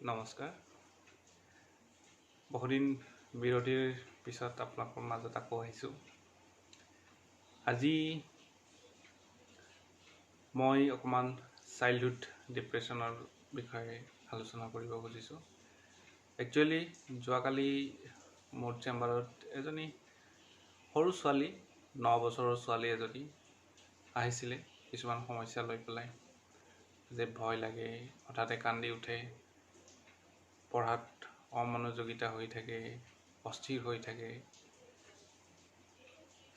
নমস্কাৰ। বহুদিন বিৰতিৰ পিছত আপোনালোকৰ মাজত আকৌ আহিছোঁ। আজি মই অকণমান চাইল্ডহুড ডিপ্ৰেশ্যনৰ বিষয়ে আলোচনা কৰিব খুজিছোঁ। একচুৱেলি যোৱাকালি মোৰ চেম্বাৰত এজনী সৰু ছোৱালী 9 বছৰৰ ছোৱালী এজনী আহিছিলে কিছুমান সমস্যা লৈ পেলাই, যে ভয় লাগে, হঠাতে কান্দি উঠে, পঢ়াত অমনোযোগিতা হৈ থাকে, অস্থিৰ হৈ থাকে।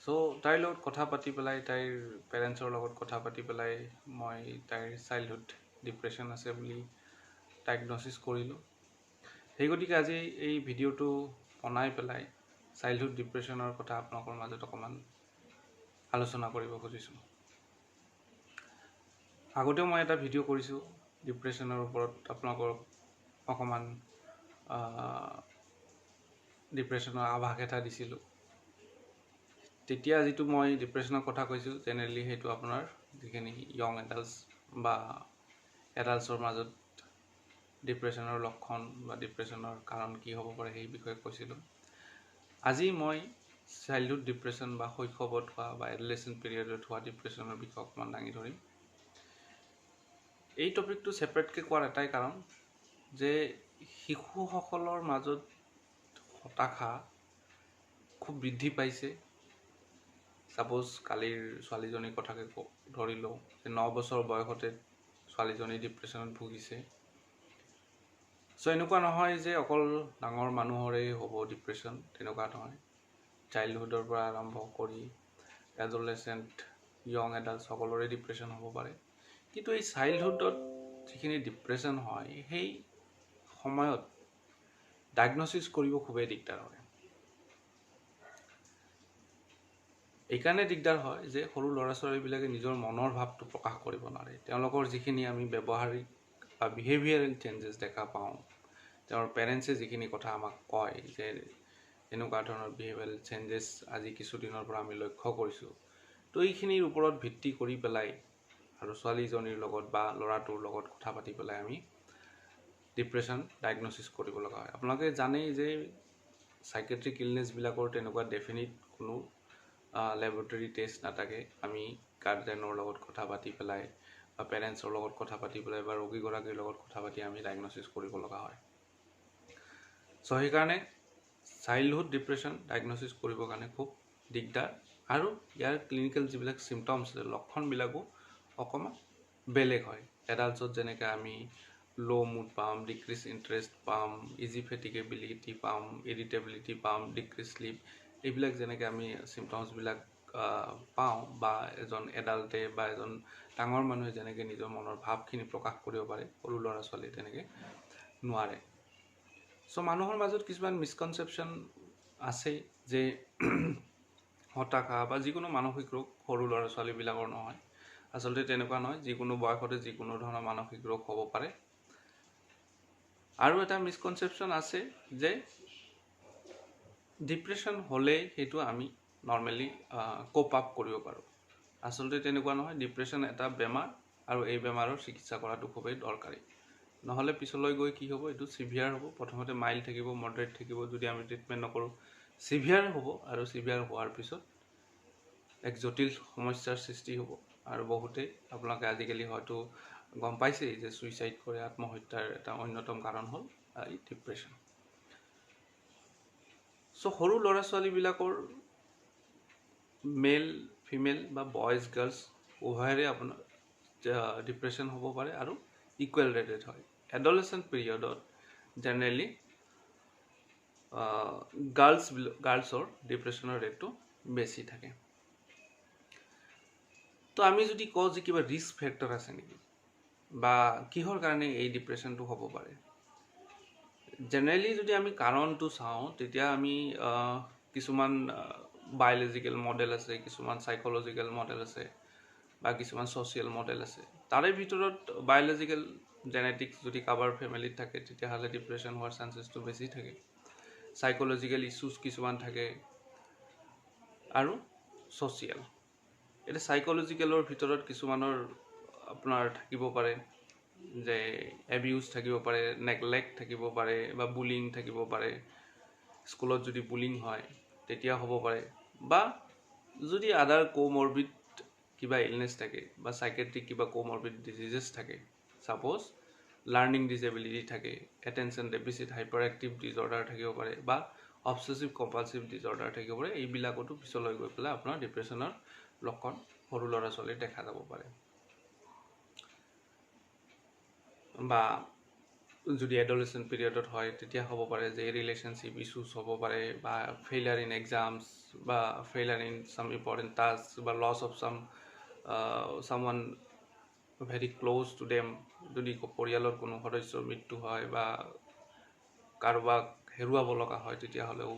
চ' তাইৰ লগত কথা পাতি পেলাই, তাইৰ পেৰেণ্টছৰ লগত কথা পাতি পেলাই মই তাইৰ চাইল্ডহুড ডিপ্ৰেশ্যন আছে বুলি ডায়েগন'চিছ কৰিলোঁ। সেই গতিকে আজি এই ভিডিঅ'টো বনাই পেলাই চাইল্ডহুড ডিপ্ৰেশ্যনৰ কথা আপোনালোকৰ মাজত অকণমান আলোচনা কৰিব খুজিছোঁ। আগতেও মই এটা ভিডিঅ' কৰিছোঁ ডিপ্ৰেশ্যনৰ ওপৰত, আপোনালোকক অকণমান ডিপ্ৰেশ্যনৰ আভাস এটা দিছিলোঁ। তেতিয়া যিটো মই ডিপ্ৰেশ্যনৰ কথা কৈছোঁ, জেনেৰেলি সেইটো আপোনাৰ যিখিনি য়ং এডাল্টছ বা এডাল্টছৰ মাজত ডিপ্ৰেশ্যনৰ লক্ষণ বা ডিপ্ৰেশ্যনৰ কাৰণ কি হ'ব পাৰে সেই বিষয়ে কৈছিলোঁ। আজি মই চাইল্ডহুড ডিপ্ৰেশ্যন বা শৈশৱত হোৱা বা এডলেচেণ্ট পিৰিয়ডত হোৱা ডিপ্ৰেশ্যনৰ বিষয়ে অকণমান দাঙি ধৰিম। এই টপিকটো ছেপাৰেটকৈ কোৱাৰ এটাই কাৰণ যে শিশুসকলৰ মাজত হতাশা খুব বৃদ্ধি পাইছে। ছাপ'জ কালিৰ ছোৱালীজনীৰ কথাকে ধৰি লওঁ, যে 9 বছৰ বয়সতে ছোৱালীজনী ডিপ্ৰেশ্যনত ভুগিছে। চ' এনেকুৱা নহয় যে অকল ডাঙৰ মানুহৰেই হ'ব ডিপ্ৰেশ্যন, তেনেকুৱা নহয়। চাইল্ডহুডৰ পৰা আৰম্ভ কৰি এডলেচেণ্ট, য়ং এডাল্ট সকলোৰে ডিপ্ৰেশ্যন হ'ব পাৰে। কিন্তু এই চাইল্ডহুডত যিখিনি ডিপ্ৰেশ্যন হয়, সেই সময়ত ডায়েগন'চিছ কৰিব খুবেই দিগদাৰ হয়। এইকাৰণে দিগদাৰ হয় যে সৰু ল'ৰা ছোৱালীবিলাকে নিজৰ মনৰ ভাৱটো প্ৰকাশ কৰিব নোৱাৰে। তেওঁলোকৰ যিখিনি আমি ব্যৱহাৰিক বা বিহেভিয়াৰেল চেঞ্জেছ দেখা পাওঁ, তেওঁৰ পেৰেণ্টছে যিখিনি কথা আমাক কয় যে এনেকুৱা ধৰণৰ বিহেভিয়াৰেল চেঞ্জেছ আজি কিছুদিনৰ পৰা আমি লক্ষ্য কৰিছোঁ, তো এইখিনিৰ ওপৰত ভিত্তি কৰি পেলাই আৰু ছোৱালীজনীৰ লগত বা ল'ৰাটোৰ লগত কথা পাতি পেলাই আমি ডিপ্ৰেশ্যন ডায়েগন'চিছ কৰিব লগা হয়। আপোনালোকে জানেই যে চাইকেট্ৰিক ইলনেছবিলাকৰ তেনেকুৱা ডেফিনিট কোনো লেবৰেটৰী টেষ্ট নাথাকে। আমি গাৰ্জেনৰ লগত কথা পাতি পেলাই বা পেৰেণ্টছৰ লগত কথা পাতি পেলাই বা ৰোগীগৰাকীৰ লগত কথা পাতি আমি ডায়েগন'চিছ কৰিব লগা হয়। চ' সেইকাৰণে চাইল্ডহুড ডিপ্ৰেশ্যন ডায়েগন'চিছ কৰিবৰ কাৰণে খুব দিগদাৰ, আৰু ইয়াৰ ক্লিনিকেল যিবিলাক চিমটমছ আছে, লক্ষণবিলাকো অকণমান বেলেগ হয়। এডাল্টছত যেনেকৈ আমি ল' মুড পাম, ডিক্ৰিজ ইণ্টাৰেষ্ট পাম, ইজি ফেটিগেবিলিটি পাম, ইৰিটেবিলিটি পাম, ডিক্ৰিজ শ্লিপ, এইবিলাক যেনেকৈ আমি চিমটমছবিলাক পাওঁ, বা এজন এডাল্টে বা এজন ডাঙৰ মানুহে যেনেকৈ নিজৰ মনৰ ভাৱখিনি প্ৰকাশ কৰিব পাৰে, সৰু ল'ৰা ছোৱালীয়ে তেনেকৈ নোৱাৰে। চ' মানুহৰ মাজত কিছুমান মিছকনচেপশ্যন আছে যে হতাশা বা যিকোনো মানসিক ৰোগ সৰু ল'ৰা ছোৱালীবিলাকৰ নহয়। আচলতে তেনেকুৱা নহয়, যিকোনো বয়সতে যিকোনো ধৰণৰ মানসিক ৰোগ হ'ব পাৰে। আৰু এটা মিছকনচেপশ্যন আছে যে ডিপ্ৰেশ্যন হ'লে সেইটো আমি নৰ্মেলি কোপ আপ কৰিব পাৰোঁ। আচলতে তেনেকুৱা নহয়। ডিপ্ৰেশ্যন এটা বেমাৰ, আৰু এই বেমাৰৰ চিকিৎসা কৰাটো খুবেই দৰকাৰী। নহ'লে পিছলৈ গৈ কি হ'ব, এইটো চিভিয়াৰ হ'ব। প্ৰথমতে মাইল্ড থাকিব, মডাৰেট থাকিব, যদি আমি ট্ৰিটমেণ্ট নকৰোঁ চিভিয়াৰ হ'ব, আৰু চিভিয়াৰ হোৱাৰ পিছত এক জটিল সমস্যাৰ সৃষ্টি হ'ব। আৰু বহুতেই আপোনালোকে আজিকালি হয়তো গম পাইছেই যে ছুইচাইড কৰে। আত্মহত্যাৰ এটা অন্যতম কাৰণ হ'ল এই ডিপ্ৰেশ্যন। চ' সৰু ল'ৰা ছোৱালীবিলাকৰ মেল ফিমেল বা বয়জ গাৰ্লছ উভয়ৰে আপোনাৰ ডিপ্ৰেশ্যন হ'ব পাৰে, আৰু ইকুৱেল ৰেটেড হয়। এডলেচেণ্ট পিৰিয়ডত জেনেৰেলি গাৰ্লছৰ ডিপ্ৰেশ্যনৰ ৰেটটো বেছি থাকে। তো আমি যদি কওঁ যে কিবা ৰিস্ক ফেক্টৰ আছে নেকি, বা কিহৰ কাৰণে এই ডিপ্ৰেশ্যনটো হ'ব পাৰে, জেনেৰেলি যদি আমি কাৰণটো চাওঁ, তেতিয়া আমি কিছুমান বায়'লজিকেল মডেল আছে, কিছুমান চাইক'লজিকেল মডেল আছে, বা কিছুমান ছ'চিয়েল মডেল আছে। তাৰে ভিতৰত বায়'লজিকেল জেনেটিক্স যদি কাৰোবাৰ ফেমিলিত থাকে, তেতিয়াহ'লে ডিপ্ৰেশ্যন হোৱাৰ চান্সেছটো বেছি থাকে। চাইক'লজিকেল ইছ্যুজ কিছুমান থাকে, আৰু ছ'চিয়েল। এতিয়া চাইক'লজিকেলৰ ভিতৰত কিছুমানৰ আপোনাৰ থাকিব পাৰে যে এবিউজ থাকিব পাৰে, নেগলেক্ট থাকিব পাৰে বা বুলিং থাকিব পাৰে। স্কুলত যদি বুলিং হয় তেতিয়া হ'ব পাৰে, বা যদি আদাৰ কোমৰবিড কিবা ইলনেছ থাকে বা সাইকেট্ৰিক কিবা কোমৰবিড ডিজিজেছ থাকে, সাপোজ লাৰ্নিং ডিসেবিলিটি থাকে, attention deficit hyper active disorder থাকিব পাৰে, বা অবসেছিভ কম্পালছিভ ডিজৰ্ডাৰ থাকিব পাৰে। এইবিলাকতো পিছলৈ গৈ পেলাই আপোনাৰ ডিপ্ৰেশ্যনৰ লক্ষণ সৰু ল'ৰা ছোৱালীৰ দেখা যাব পাৰে। বা যদি এডলেচেণ্ট পিৰিয়ডত হয় তেতিয়া হ'ব পাৰে যে ৰিলেশ্যনশ্বিপ ইছ্যুজ হ'ব পাৰে, বা ফেইলাৰ ইন এক্সামছ, বা failure in some important task, বা loss of someone very close to them. যদি পৰিয়ালৰ কোনো সদস্যৰ মৃত্যু হয় বা কাৰোবাক হেৰুৱাব লগা হয় তেতিয়াহ'লেও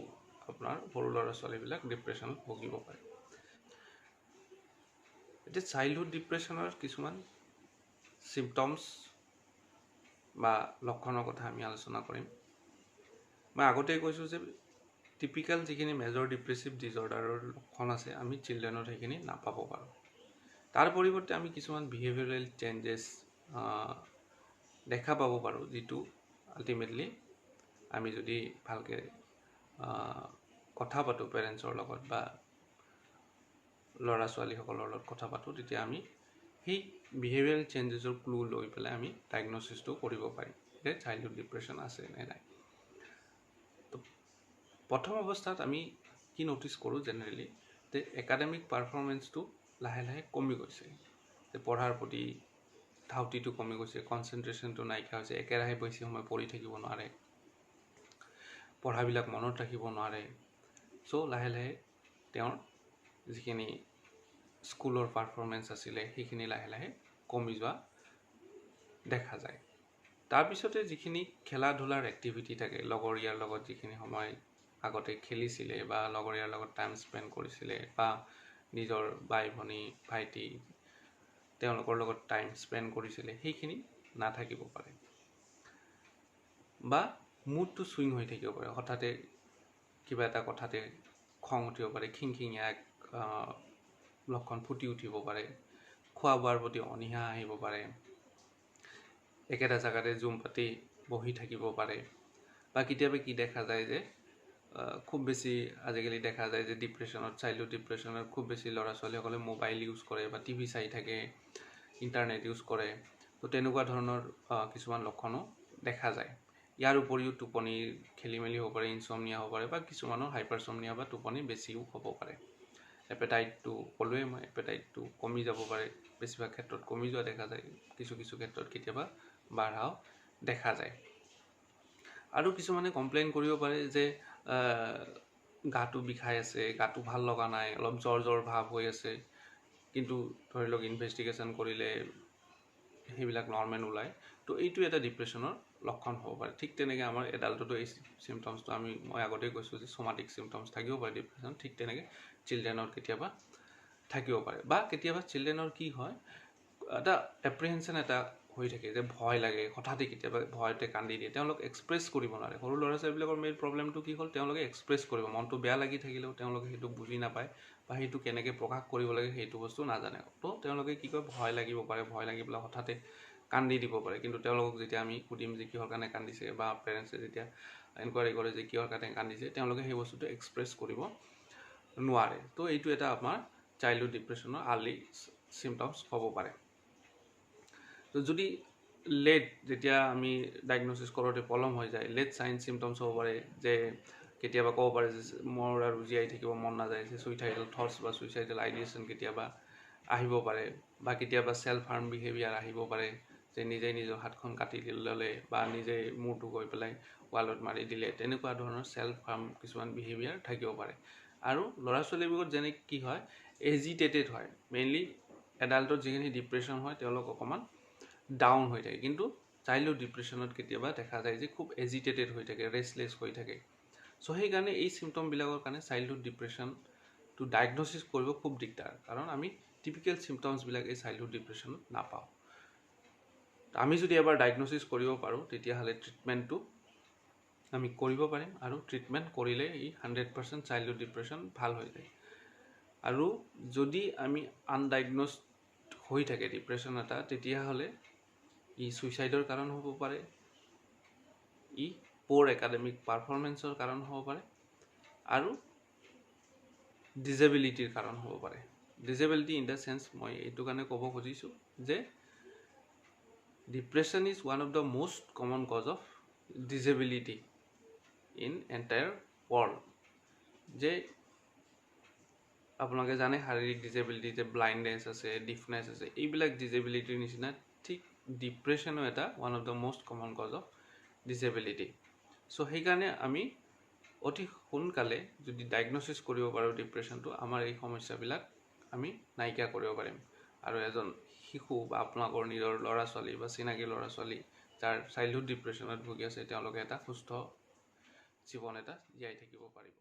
আপোনাৰ সৰু ল'ৰা ছোৱালীবিলাক ডিপ্ৰেশ্যনত ভুগিব পাৰে। এতিয়া চাইল্ডহুড ডিপ্ৰেশ্যনৰ কিছুমান চিম্পটমছ বা লক্ষণৰ কথা আমি আলোচনা কৰিম। মই আগতেই কৈছোঁ যে টিপিকেল যিখিনি মেজৰ ডিপ্ৰেছিভ ডিজৰ্ডাৰৰ লক্ষণ আছে আমি চিলড্ৰেনত সেইখিনি নাপাব পাৰোঁ। তাৰ পৰিৱৰ্তে আমি কিছুমান বিহেভিয়ৰেল চেঞ্জেছ দেখা পাব পাৰোঁ, যিটো আল্টিমেটলি আমি যদি ভালকৈ কথা পাতোঁ পেৰেণ্টছৰ লগত বা ল'ৰা ছোৱালীসকলৰ লগত কথা পাতোঁ, তেতিয়া আমি সেই বিহেভিয়ৰেল চেঞ্জেছৰ ক্লু লৈ পেলাই আমি ডায়েগন'চিছটো কৰিব পাৰিম যে চাইল্ডহুড ডিপ্ৰেশ্যন আছে নে নাই। তো প্ৰথম অৱস্থাত আমি কি ন'টিছ কৰোঁ জেনেৰেলি, যে একাডেমিক পাৰফৰ্মেঞ্চটো লাহে লাহে কমি গৈছে, যে পঢ়াৰ প্ৰতি ধাউতিটো কমি গৈছে, কনচেনট্ৰেশ্যনটো নাইকিয়া হৈছে, একেৰাহে বেছি সময় পঢ়ি থাকিব নোৱাৰে, পঢ়াবিলাক মনত ৰাখিব নোৱাৰে। চ' লাহে লাহে তেওঁৰ যিখিনি স্কুলৰ পাৰফৰ্মেঞ্চ আছিলে সেইখিনি লাহে লাহে কমি যোৱা দেখা যায়। তাৰপিছতে যিখিনি খেলা ধূলাৰ এক্টিভিটি থাকে, লগৰীয়াৰ লগত যিখিনি সময় আগতে খেলিছিলে বা লগৰীয়াৰ লগত টাইম স্পেণ্ড কৰিছিলে, বা নিজৰ বাই ভনী ভাইটি তেওঁলোকৰ লগত টাইম স্পেণ্ড কৰিছিলে, সেইখিনি নাথাকিব পাৰে। বা মুডটো চুইং হৈ থাকিব পাৰে, হঠাতে কিবা এটা কথাতে খং উঠিব পাৰে, খিংখিঙীয়া এক লক্ষণ ফুটি উঠিব পাৰে, খোৱা বোৱাৰ প্ৰতি অনীহা আহিব পাৰে, একেটা জেগাতে জুম পাতি বহি থাকিব পাৰে। বা কেতিয়াবা কি দেখা যায় যে খুব বেছি আজিকালি দেখা যায় যে ডিপ্ৰেশ্যনত, চাইল্ডহুড ডিপ্ৰেশ্যনত খুব বেছি ল'ৰা ছোৱালীসকলে মোবাইল ইউজ কৰে বা টিভি চাই থাকে, ইণ্টাৰনেট ইউজ কৰে। তো তেনেকুৱা ধৰণৰ কিছুমান লক্ষণো দেখা যায়। ইয়াৰ উপৰিও টোপনিৰ খেলি মেলি হ'ব পাৰে, ইনচমনিয়া হ'ব পাৰে, বা কিছুমানৰ হাইপাৰচমনিয়া বা টোপনি বেছিও হ'ব পাৰে। এপেটাইটটো ক'লোৱে মই, এপেটাইটটো কমি যাব পাৰে, বেছিভাগ ক্ষেত্ৰত কমি যোৱা দেখা যায়, কিছু কিছু ক্ষেত্ৰত কেতিয়াবা বাঢ়াও দেখা যায়। আৰু কিছুমানে কমপ্লেইন কৰিব পাৰে যে গাটো বিষাই আছে, গাটো ভাল লগা নাই, অলপ জ্বৰ জ্বৰ ভাৱ হৈ আছে, কিন্তু ধৰি লওক ইনভেষ্টিগেশ্যন কৰিলে সেইবিলাক নৰ্মেল ওলায়। তো এইটো এটা ডিপ্ৰেশ্যনৰ লক্ষণ হ'ব পাৰে। ঠিক তেনেকৈ আমাৰ এডাল্টতো এই চিমটমছটো মই আগতেই কৈছোঁ যে সোমাটিক চিমটমছ থাকিব পাৰে ডিপ্ৰেশ্যন, ঠিক তেনেকৈ চিলড্ৰেনৰ কেতিয়াবা থাকিব পাৰে। বা কেতিয়াবা চিলড্ৰেনৰ কি হয়, এটা এপ্ৰিহেনশ্যন এটা হৈ থাকে যে ভয় লাগে, হঠাতে কেতিয়াবা ভয়তে কান্দি দিয়ে, তেওঁলোক এক্সপ্ৰেছ কৰিব নোৱাৰে। সৰু ল'ৰা ছোৱালীবিলাকৰ মেইন প্ৰব্লেমটো কি হ'ল, তেওঁলোকে এক্সপ্ৰেছ কৰিব, মনটো বেয়া লাগি থাকিলেও তেওঁলোকে সেইটো বুজি নাপায় বা সেইটো কেনেকৈ প্ৰকাশ কৰিব লাগে সেইটো বস্তু নাজানে। তো তেওঁলোকে কি কয়, ভয় লাগিব পাৰে, ভয় লাগি পেলাই হঠাতে কান্দি দিব পাৰে। কিন্তু তেওঁলোকক যেতিয়া আমি সুধিম যে কিহৰ কাৰণে কান্দিছে, বা পেৰেণ্টছে যেতিয়া এনকুৱাৰী কৰে যে কিহৰ কাৰণে কান্দিছে, তেওঁলোকে সেই বস্তুটো এক্সপ্ৰেছ কৰিব নোৱাৰে। তো এইটো এটা আমাৰ চাইল্ডহুড ডিপ্ৰেশ্যনৰ আৰ্লি চিমটমছ হ'ব পাৰে। তো যদি লেট, যেতিয়া আমি ডায়েগন'চিছ কৰোঁতে পলম হৈ যায়, লেট চাইন চিমটমছ হ'ব পাৰে, যে কেতিয়াবা ক'ব পাৰে যে মোৰ আৰু জীয়াই থাকিব মন নাযায়, যে চুইচাইডেল থটছ বা চুইচাইডেল আইডিয়েশ্যন কেতিয়াবা আহিব পাৰে, বা কেতিয়াবা ছেল্ফ হাৰ্ম বিহেভিয়াৰ আহিব পাৰে, যে নিজেই নিজৰ হাতখন কাটি ল'লে বা নিজেই মূৰটো গৈ পেলাই ৱালত মাৰি দিলে, তেনেকুৱা ধৰণৰ ছেল্ফ হাৰ্ম কিছুমান বিহেভিয়াৰ থাকিব পাৰে। আৰু ল'ৰা ছোৱালীবোৰত যেনে কি হয়, এজিটেটেড হয়। মেইনলি এডাল্টত যিখিনি ডিপ্ৰেশ্যন হয় তেওঁলোক অকণমান ডাউন হৈ থাকে, কিন্তু চাইল্ডহুড ডিপ্ৰেশ্যনত কেতিয়াবা দেখা যায় যে খুব এজিটেটেড হৈ থাকে, ৰেষ্টলেছ হৈ থাকে। চ' সেইকাৰণে এই চিমটমবিলাকৰ কাৰণে চাইল্ডহুড ডিপ্ৰেশ্যনটো ডায়েগন'চিছ কৰিব খুব দিগদাৰ, কাৰণ আমি টিপিকেল চিমটমছবিলাক এই চাইল্ডহুড ডিপ্ৰেশ্যনত নাপাওঁ। আমি যদি এবাৰ ডায়েগন'চিছ কৰিব পাৰোঁ তেতিয়াহ'লে ট্ৰিটমেণ্টটো আমি কৰিব পাৰিম, আৰু ট্ৰিটমেণ্ট কৰিলে ই 100% চাইল্ডহুড ডিপ্ৰেশ্যন ভাল হৈ যায়। আৰু যদি আমি আনডায়েগন'জড হৈ থাকে ডিপ্ৰেশ্যন এটা, তেতিয়াহ'লে ই ছুইচাইডৰ কাৰণ হ'ব পাৰে, ই প'ৰ একাডেমিক পাৰফৰ্মেঞ্চৰ কাৰণ হ'ব পাৰে, আৰু ডিজেবিলিটিৰ কাৰণ হ'ব পাৰে। ডিজেবিলিটি ইন দ্য চেন্স মই এইটো কাৰণে ক'ব খুজিছোঁ যে depression is one of the most common cause of disability in entire world. যে আপোনালোকে জানে শাৰীৰিক ডিজেবিলিটি যে ব্লাইণ্ডনেছ আছে, ডিফনেছ আছে, এইবিলাক ডিজেবিলিটিৰ নিচিনা ঠিক ডিপ্ৰেশ্যনো এটা one of the most common cause of disability. So' সেইকাৰণে আমি অতি সোনকালে যদি ডায়েগন'চিছ কৰিব পাৰোঁ ডিপ্ৰেশ্যনটো, আমাৰ এই সমস্যাবিলাক আমি নাইকিয়া কৰিব পাৰিম। আৰু এজন শিশু বা আপোনালোকৰ নিজৰ ল'ৰা ছোৱালী বা চিনাকি ল'ৰা ছোৱালী যাৰ চাইল্ডহুড ডিপ্ৰেশ্যনত ভুগি আছে, তেওঁলোকে এটা সুস্থ জীৱন এটা জীয়াই থাকিব পাৰিব।